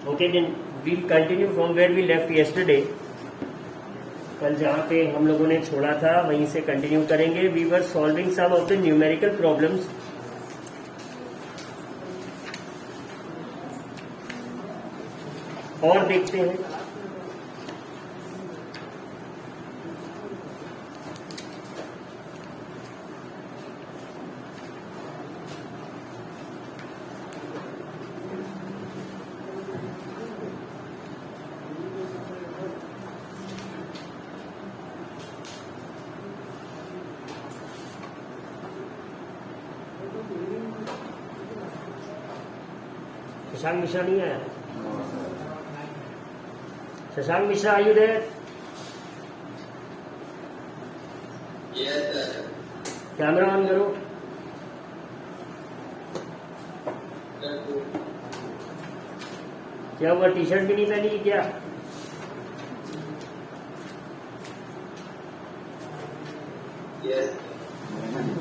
Okay, then we'll continue from where we left yesterday. कल जहाँ पे हम लोगों ने छोड़ा था वहीं से कंटिन्यू करेंगे. We were solving some of the numerical problems. और देखते हैं. शशांक मिश्रा नहीं आया. Shashank Mishra, are you there? Camera on करो. क्या हुआ, टी शर्ट भी नहीं पहनी क्या?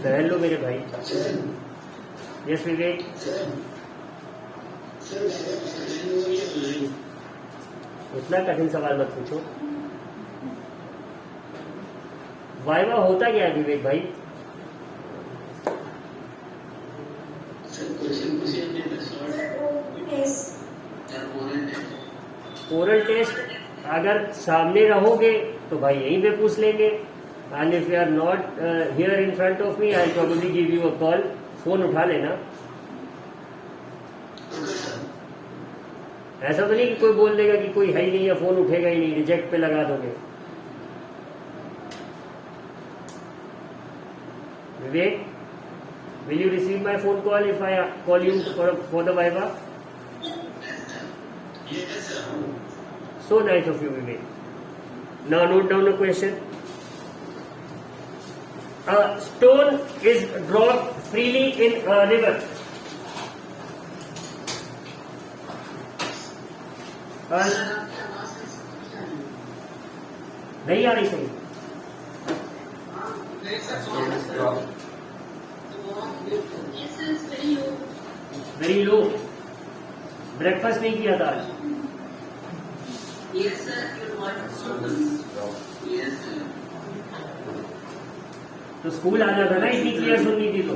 पहन लो मेरे भाई. यस विवेक. इतना कठिन सवाल मत पूछो. वाइवा होता क्या है विवेक भाई? ओरल टेस्ट अगर सामने रहोगे तो भाई यहीं पे पूछ लेंगे. And if you are not here in front of me, I probably give you a call. Phone उठा लेना. ऐसा तो नहीं कि कोई बोल देगा कि कोई है ही नहीं या फोन उठेगा ही नहीं, रिजेक्ट पे लगा दोगे. विवेक, will you receive my phone call if I call you for the Viva? Yes, sir. So nice of you, Vivek. Now note down the question. A stone is dropped freely in a river. नहीं आ रही सही. Very low. Breakfast नहीं किया था आज. तो school आना था ना, इतनी क्लियर सुननी थी तो.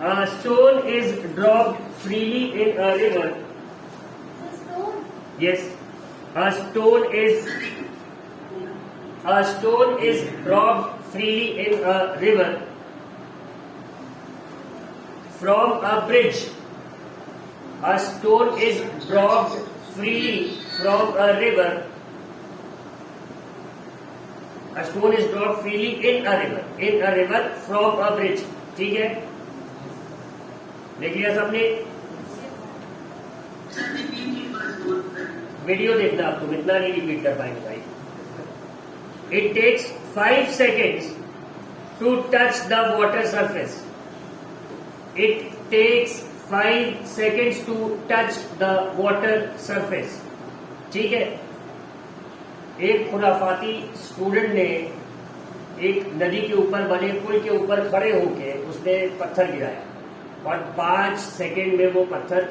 A stone is dropped freely in a river. Yes, a stone is dropped freely in a river from a bridge. A stone is dropped freely from a river. A stone is dropped freely in a river from a bridge. ठीक है, देख लिया सबने. Video देखना आप, तुम इतना नहीं रिपीट कर पाएंगे भाई. It takes 5 seconds to touch the water surface. It takes 5 seconds to touch the water surface. ठीक है. एक खुराफाती स्टूडेंट ने एक नदी के ऊपर बने पुल के ऊपर खड़े होके उसने पत्थर गिराया और 5 सेकेंड में वो पत्थर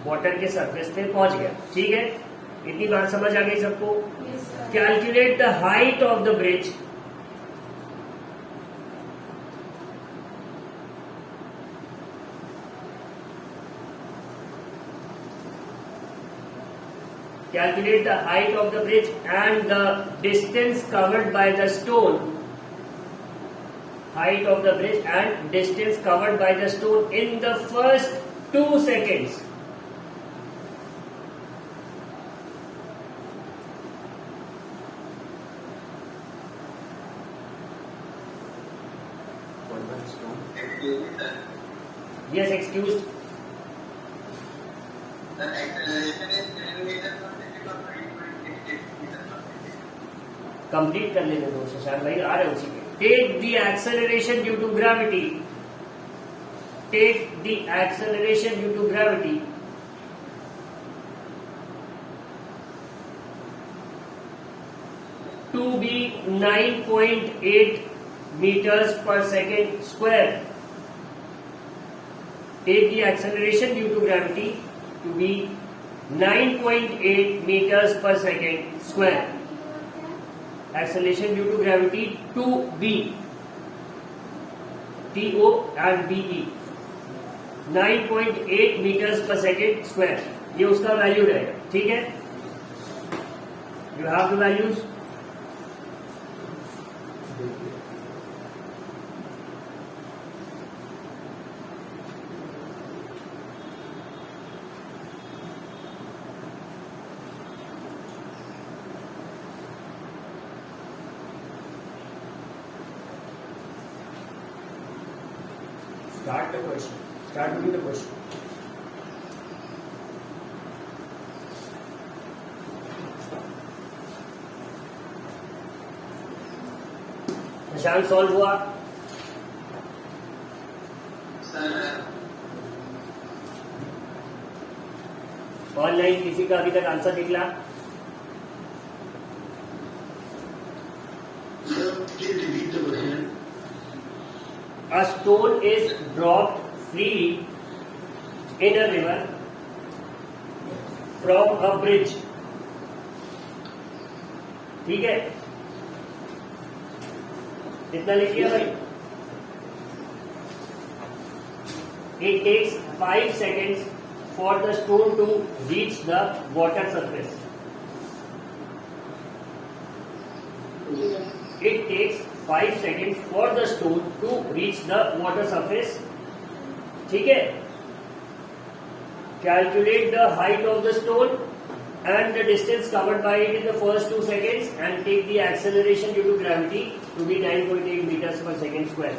वाटर के सरफेस पे पहुंच गया. ठीक है, इतनी बात समझ आ गई सबको? Calculate the height of the bridge. Calculate the height of the bridge and the distance covered by the stone. Height of the bridge and distance covered by the stone in the first 2 seconds. Yes, excused. The acceleration is 10 meters. Complete कर लेने दो शशांक भाई, आ रहे उसी पे. Take the acceleration due to gravity. Take the acceleration due to gravity. To be 9.8 meters per second square. take the acceleration due to gravity to be 9.8 meters per second square. Acceleration due to gravity to be TO and BE 9.8 meters per second square. ये उसका value रहेगा. ठीक है, you have the values. Start the question. Start doing the question. निशान solve हुआ? Sir online किसी का अभी तक आंसर निकला? A stone is dropped freely in a river from a bridge. ठीक है, इतना लिखिए भाई. It takes 5 seconds for the stone to reach the water surface. It takes 5 seconds for the stone to reach the water surface. ठीक है, calculate the height of the stone and the distance covered by it in the first 2 seconds and take the acceleration due to gravity to be 9.8 meters per second square.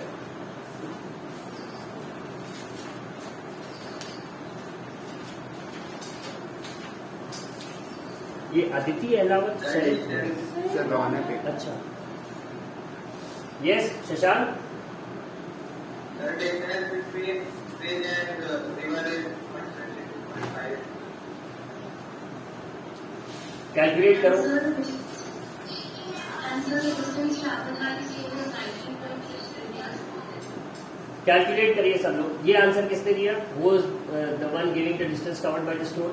ये Aditi Ahlawat sir Raunak है. अच्छा, yes Shashank. the distance between bridge and river is 120.5. Calculate करो. Calculate करिए सब लोग. ये answer किसने दिया? वो the one giving the distance covered by the stone.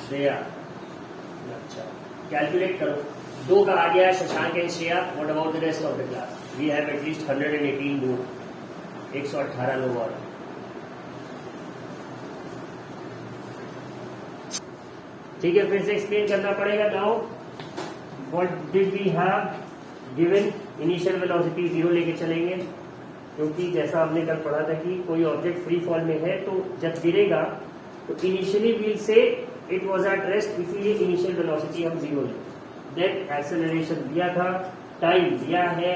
Shreya. अच्छा, कैलकुलेट करो. 2 का आ गया Shashank and Shreya. What about the rest of the class? We have at least 118 more. 118 लोग और. ठीक है, फिर से एक्सप्लेन करना पड़ेगा. Now what did we have given? Initial velocity 0 लेके चलेंगे, क्योंकि जैसा हमने कल पढ़ा था कि कोई ऑब्जेक्ट फ्री फॉल में है तो जब गिरेगा तो इनिशियली वील से इट वाज एट रेस्ट, इसीलिए इनिशियल वेलोसिटी हम 0 लें. देन एक्सेलरेशन दिया था, टाइम दिया है.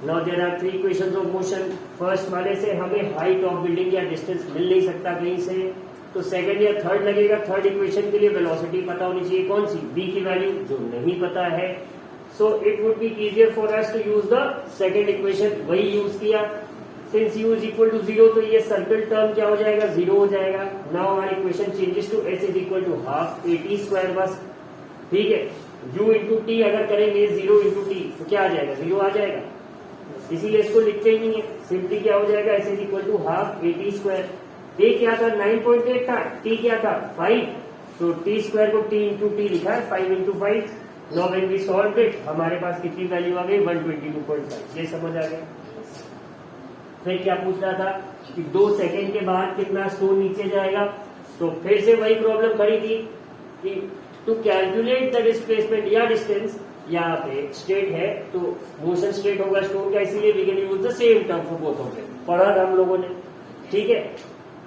Now there are 3 equations of motion. First वाले से हमें हाइट ऑफ बिल्डिंग या डिस्टेंस मिल नहीं सकता कहीं से, तो सेकंड या थर्ड लगेगा. थर्ड इक्वेशन के लिए वेलोसिटी पता होनी चाहिए. कौन सी? v की वैल्यू, जो नहीं पता है. So it would be easier for us to use the second equation. वही यूज किया. Since u is equal to 0, तो ये सर्कल टर्म क्या हो जाएगा? 0 हो जाएगा. नाउ हमारी equation changes to s is equal to half at square बस. ठीक है, u इंटू टी अगर करेंगे 0 इंटू टी तो क्या आ जाएगा? 0 आ जाएगा. इसीलिए इसको लिखते ही नहीं है. सिंपली क्या हो जाएगा? s is equal to half at square. a क्या था? 9.8 था. t क्या था? 5. तो t स्क्वायर को t इंटू टी लिखा है, 5 into 5. Now when we solve it हमारे पास कितनी वैल्यू आ गई? 122.5. ये समझ आ गया. फिर क्या पूछ रहा था कि 2 सेकंड के बाद कितना स्टोन नीचे जाएगा? तो फिर से वही प्रॉब्लम खड़ी थी कि टू कैलकुलेट द डिस्प्लेसमेंट या डिस्टेंस, यहाँ पे स्टेट है तो मोशन स्टेट होगा स्टोन का, इसीलिए we can use the same term for both of them. पढ़ा था हम लोगों ने. ठीक है,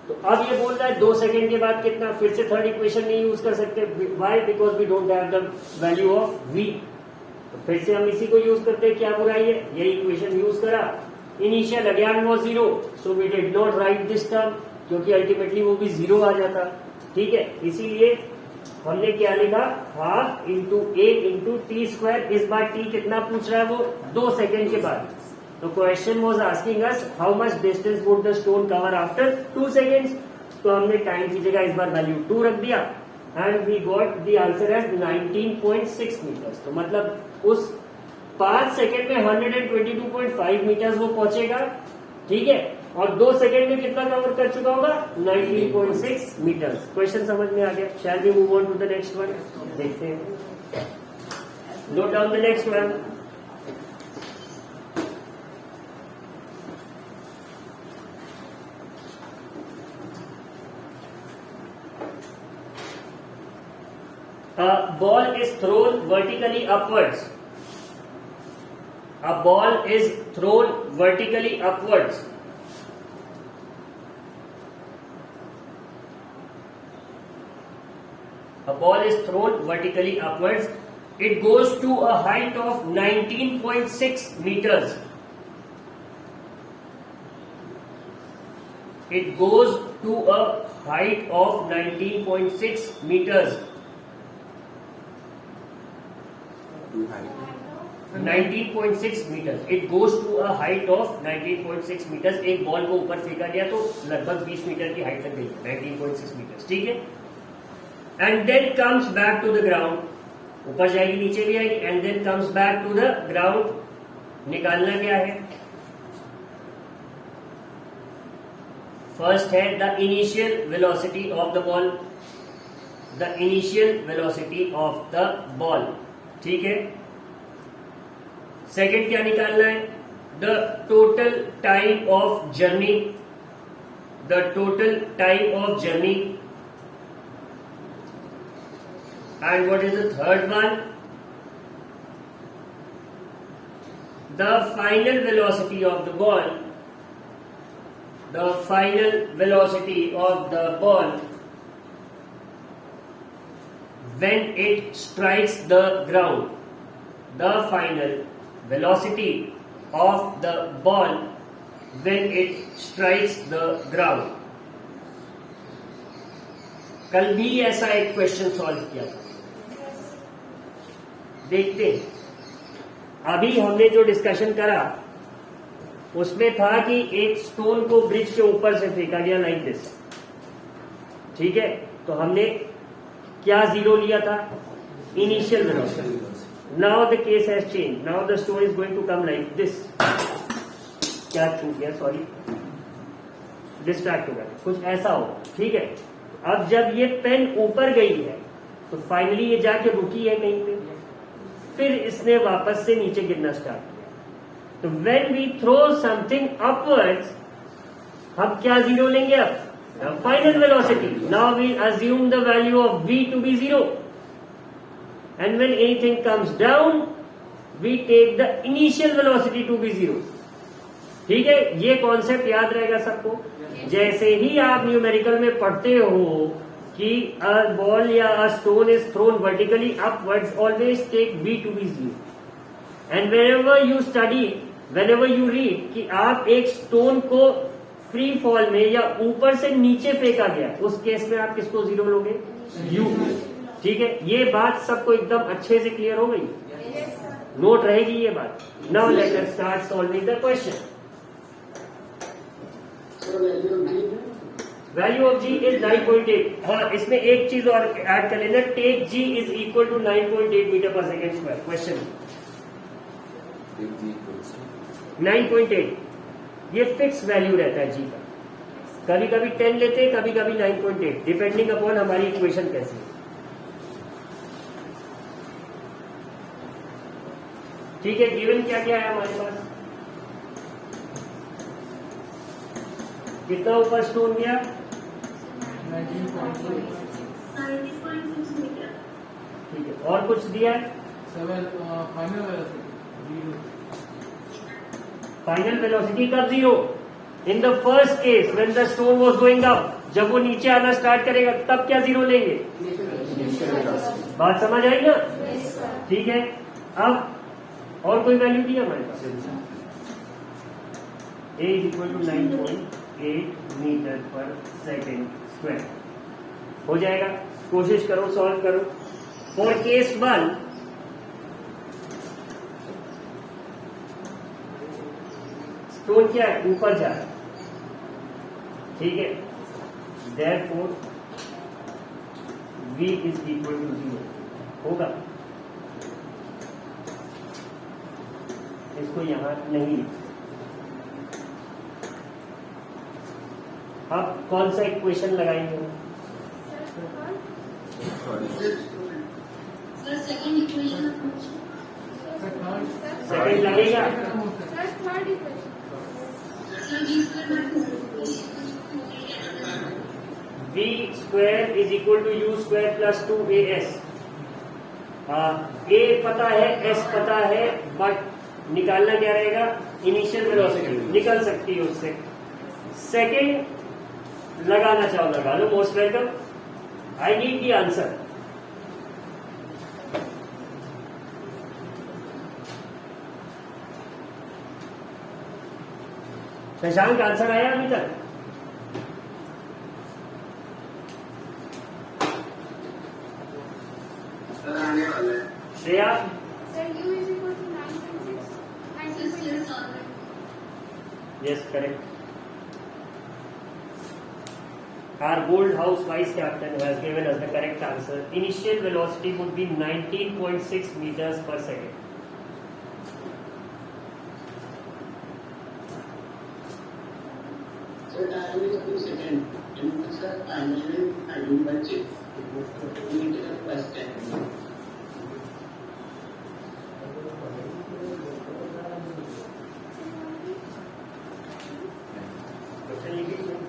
तो अब ये बोल रहा है 2 सेकंड के बाद कितना. फिर से थर्ड इक्वेशन नहीं यूज कर सकते. Why? Because we don't have the value of v. तो फिर से हम इसी को यूज करते हैं. क्या बुराई है? यही इक्वेशन यूज करा. Initial again was 0, so we did not write this term, क्योंकि अल्टीमेटली वो भी 0 आ जाता. ठीक है, इसीलिए हमने क्या लिखा? Half into a into T square. इस बार t कितना पूछ रहा है? वो 2 सेकंड के बाद. तो question was asking us how much distance would the stone cover after 2 seconds. तो हमने टाइम की जगह इस बार वैल्यू 2 रख दिया and we got the answer as 19.6 metres. तो मतलब उस 5 सेकंड में 122.5 मीटर्स वो पहुंचेगा, ठीक है, और 2 सेकंड में कितना कवर कर चुका होगा? 19.6 मीटर्स। क्वेश्चन समझ में आ गया? Shall we move on to the next one? देखते हैं, note down the next one. A ball is thrown vertically upwards. A ball is thrown vertically upwards. A ball is thrown vertically upwards. It goes to a height of 19.6 meters. It goes to a height of 19.6 meters. 19.6 metre. It goes to a height of 19.6 metre. एक ball को ऊपर फेंका गया तो लगभग 20 metre की height तक गई, 19.6 मीटर, ठीक है। And then comes back to the ground, ऊपर जाएगी नीचे भी आएगी, and then comes back to the ground. निकालना क्या है? फर्स्ट है the initial velocity of the ball, the initial velocity of the ball, ठीक है। सेकंड क्या निकालना है? The total time of journey, the total time of journey. And what is the third one? The final velocity of the ball, the final velocity of the ball when it strikes the ground, the final velocity of the ball when it strikes the ground. कल भी ऐसा एक question solve किया था, देखते हैं। अभी हमने जो डिस्कशन करा उसमें था कि एक स्टोन को ब्रिज के ऊपर से फेंका गया लाइक दिस, ठीक है। तो हमने क्या जीरो लिया था? Initial velocity. Now the case has change, now the stone is going to come like this. क्या छूट गया? सॉरी, डिस्ट्रैक्ट हो गया, कुछ ऐसा हो, ठीक है। अब जब ये पेन ऊपर गई है तो फाइनली ये जाके रुकी है कहीं पे, फिर इसने वापस से नीचे गिरना स्टार्ट किया। तो when we throw something upwards, हम क्या जीरो लेंगे? अब the final velocity. Now we assume the value of v to be 0, and when anything comes down we take the initial velocity to be 0, ठीक है। ये concept याद रहेगा सबको। जैसे ही आप न्यूमेरिकल में पढ़ते हो कि a ball या a stone is thrown vertically upwards, always take v to be 0, and whenever you study, whenever you read कि आप एक स्टोन को फ्री फॉल में या ऊपर से नीचे फेंका गया, उस केस में आप किसको जीरो लोगे? यू, ठीक है। ये बात सबको एकदम अच्छे से क्लियर हो गई? नोट रहेगी ये बात। Now let us start solving the question. Value of G is 9.8। हाँ, इसमें एक चीज और ऐड कर लेना, take G is equal to 9.8 metre per second square. Question 9.8, ये फिक्स वैल्यू रहता है जी का। कभी कभी 10 लेते हैं, कभी कभी 9.8, डिपेंडिंग अपॉन हमारी इक्वेशन कैसी है, ठीक है। गिवन क्या क्या है हमारे पास? कितना ऊपर स्टोन गया? 90.6 मीटर। ठीक है, और कुछ दिया है? फाइनल वेलोसिटी कब zero? In the first case when the stone was going up, जब वो नीचे आना स्टार्ट करेगा तब क्या जीरो लेंगे? बात समझ आई ना? ठीक है। अब और कोई वैल्यू दी हमारे पास? ए is equal to 9.8 metre per second square हो जाएगा। कोशिश करो, सॉल्व करो। फॉर केस 1, स्टोन क्या है? ऊपर जा रहा है, ठीक है। Therefore v is equal to 0 होगा। उसको यहाँ नहीं लिखते। आप कौन सा इक्वेशन लगाएंगे? सेकंड लगेगा। v square is equal to U square plus 2as। a पता है, s पता है, बट निकालना क्या रहेगा? इनिशियल वेलोसिटी निकल सकती है उससे। सेकंड लगाना चाहो लगा लो, most welcome. I need the answer. Shashank answer आया अभी तक? सर आने वाला है। Shreya? Yes correct. Our Gold House Vice Captain has given us the correct answer. Initial velocity would be 19.6 meters per second. So time is 2 seconds. And sir, finally I do my check. We need to first time. Question लिखिए।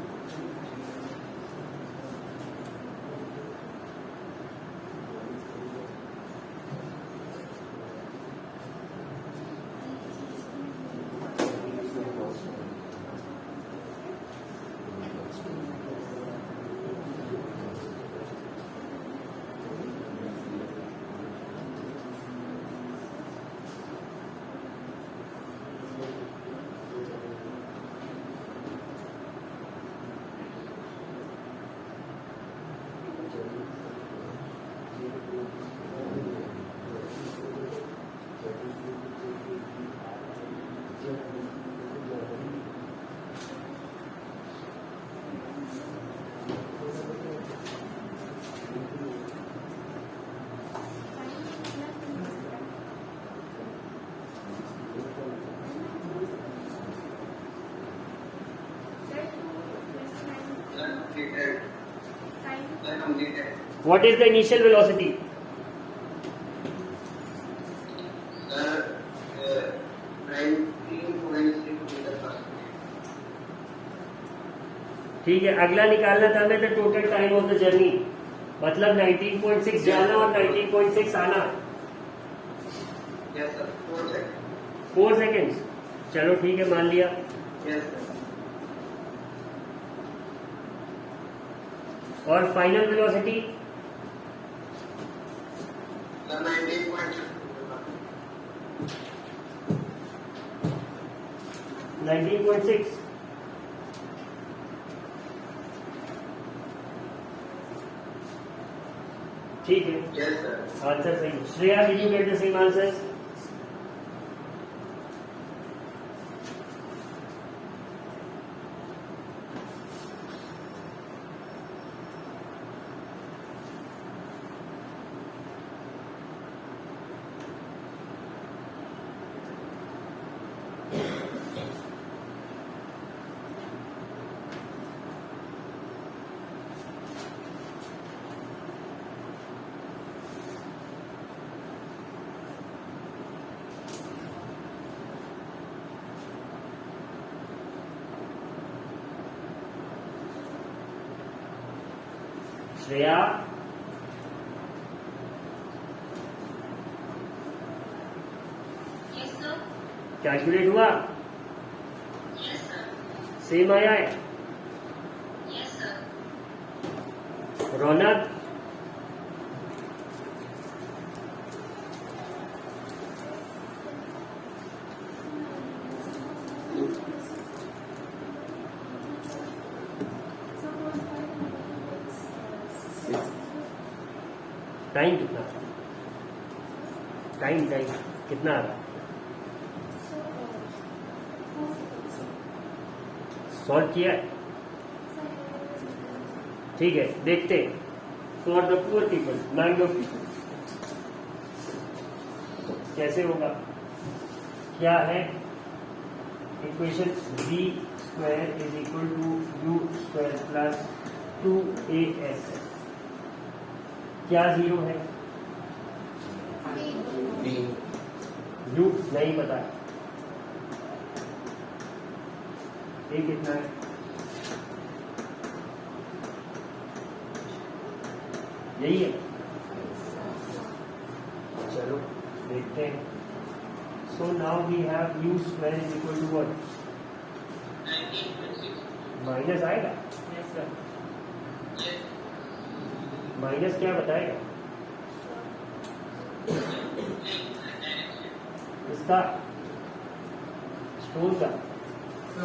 Completed. Sir completed. What is the initial velocity? Sir, 19.6 meter per second. ठीक है, अगला निकालना था हमें the total time of the journey. मतलब 19.6 जाना और 19.6 आना। Yes sir. 4 seconds. 4 सेकेंड्स। चलो ठीक है, मान लिया। Yes sir. और फाइनल वेलोसिटी? Sir 19.6. 19.6। ठीक है, Yes sir. आंसर सही। Shreya, did you get the same answers? Shreya, Yes, sir. Calculate हुआ? Yes, sir. सेम आया है? Yes, sir. रौनक, टाइम कितना? टाइम कितना आ रहा? सॉल्व किया है? ठीक है, देखते हैं। For the poor people, mango people कैसे होगा? क्या है equation v square is equal to u square plus 2as। क्या जीरो है? u नहीं पता। ये कितना है? यही है। चलो देखते हैं। So now we have u square is equal to what? 19.6. Minus आएगा? Yes. माइनस क्या बताएगा? इसका स्टोन का So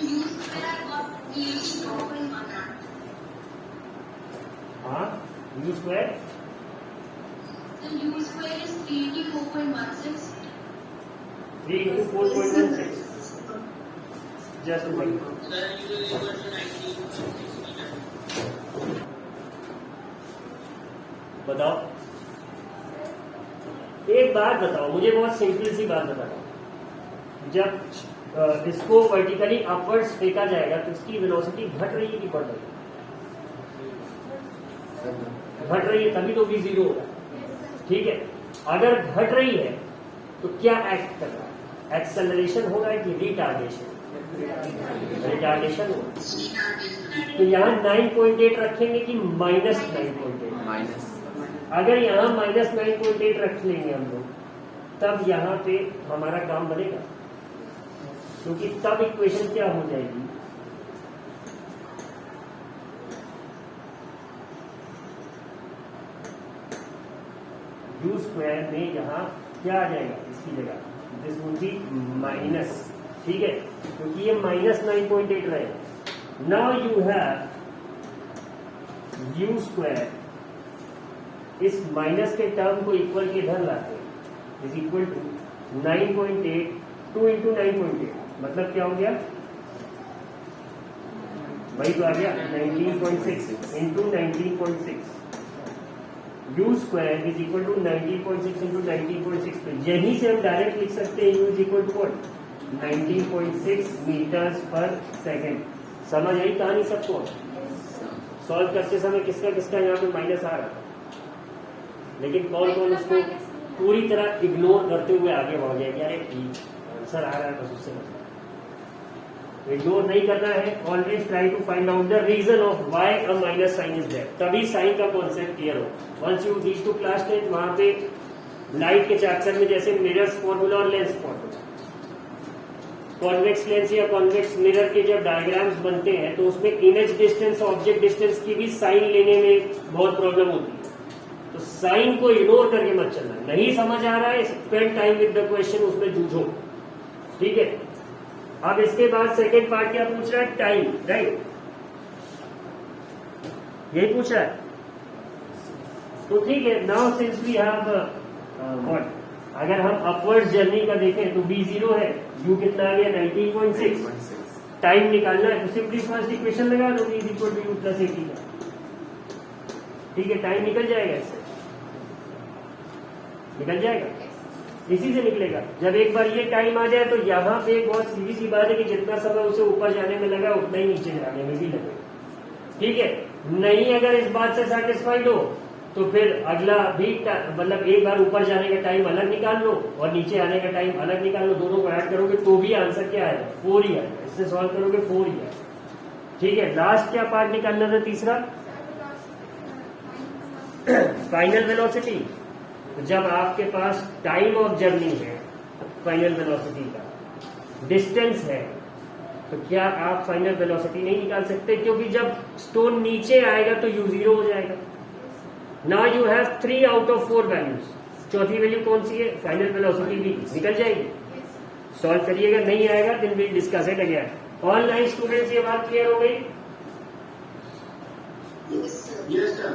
you square got nearly 4.1. हाँ u square So u square is 384.16. 3 into 4.16 just one. Sir, you will equal to 19.6 meter. बताओ, एक बात बताओ मुझे, बहुत सिंपल सी बात बताओ। जब इसको वर्टिकली अपवर्ड्स फेंका जाएगा तो इसकी वेलोसिटी घट रही है कि बढ़ रही है? घट रही है, तभी तो v जीरो होगा। ठीक है, अगर घट रही है तो क्या एक्ट कर रहा है? एक्सेलरेशन हो रहा है कि रिटार्डेशन? रिटार्डेशन होगा। तो यहाँ 9.8 रखेंगे कि माइनस 9.8? माइनस। अगर यहाँ माइनस 9.8 रख लेंगे हम लोग, तब यहाँ पे हमारा काम बनेगा, क्योंकि तब इक्वेशन क्या हो जाएगी? u स्क्वायर में यहाँ क्या आ जाएगा इसकी जगह? This would be minus. ठीक है, क्योंकि ये माइनस 9.8 रहेगा। Now you have u square, इस माइनस के टर्म को इक्वल के इधर लाते हैं, इज इक्वल टू 9.8 2 इंटू 9.8, मतलब क्या हो गया? वही तो आ गया 19.6 into 19.6। u square is equal to 19.6 into 19.6। तो यहीं से हम डायरेक्ट लिख सकते हैं u is equal to what? 19.6 metres per second. समझ आई कहानी सबको? सॉल्व करते समय किसका किसका यहाँ पे माइनस आ रहा था, लेकिन कौन कौन उसको पूरी तरह इग्नोर करते हुए आगे बढ़ गया कि अरे ठीक आंसर आ रहा है, बस उससे मतलब इग्नोर नहीं करना है। Always try to find out the reason of why a minus sign is there, तभी साइन का कॉन्सेप्ट क्लियर हो। Once you reach to class 10, वहां पे लाइट के चैप्टर में जैसे मिरर्स फॉर्मूला और लेंस फॉर्मूला, कॉन्वेक्स लेंस या कॉन्वेक्स मिरर के जब डायग्राम्स बनते हैं तो उसमें इमेज डिस्टेंस ऑब्जेक्ट डिस्टेंस की भी साइन लेने में बहुत प्रॉब्लम होती है। तो साइन को इग्नोर करके मत चलना। नहीं समझ आ रहा है, spend time with the question, उसमें जूझो। ठीक है, अब इसके बाद सेकेंड पार्ट क्या पूछ रहा है? Time, right? यही पूछ रहा है। तो ठीक है, now since we have what, अगर हम अपवर्ड जर्नी का देखें तो v जीरो है, u कितना आ गया? 19.6। टाइम निकालना है तो सिंपली फर्स्ट इक्वेशन लगा दो, v is equal to u plus 80 का। ठीक है, टाइम निकल जाएगा, इससे निकल जाएगा, इसी से निकलेगा। जब एक बार ये टाइम आ जाए तो यहाँ पे बहुत सीधी सी बात है कि जितना समय उसे ऊपर जाने में लगा उतना ही नीचे जाने में भी लगेगा। ठीक है, नहीं अगर इस बात से सेटिस्फाइड हो तो फिर अगला भी मतलब एक बार ऊपर जाने का टाइम अलग निकाल लो और नीचे आने का टाइम अलग निकाल लो, दोनों को ऐड करोगे तो भी आंसर क्या आएगा? 4 ही आएगा। इससे सॉल्व करोगे 4 ही आएगा। ठीक है, लास्ट क्या पार्ट निकालना था? तीसरा फाइनल वेलोसिटी। तो जब आपके पास टाइम ऑफ जर्नी है, फाइनल वेलोसिटी का डिस्टेंस है, तो क्या आप फाइनल वेलोसिटी नहीं निकाल सकते? क्योंकि जब स्टोन नीचे आएगा तो u जीरो हो जाएगा। Now you have 3 out of 4 values. चौथी वैल्यू कौन सी है? फाइनल वेलोसिटी भी निकल जाएगी। सॉल्व करिएगा, नहीं आएगा दिन भी discuss it again. Online students ये बात क्लियर हो गई? Yes, sir.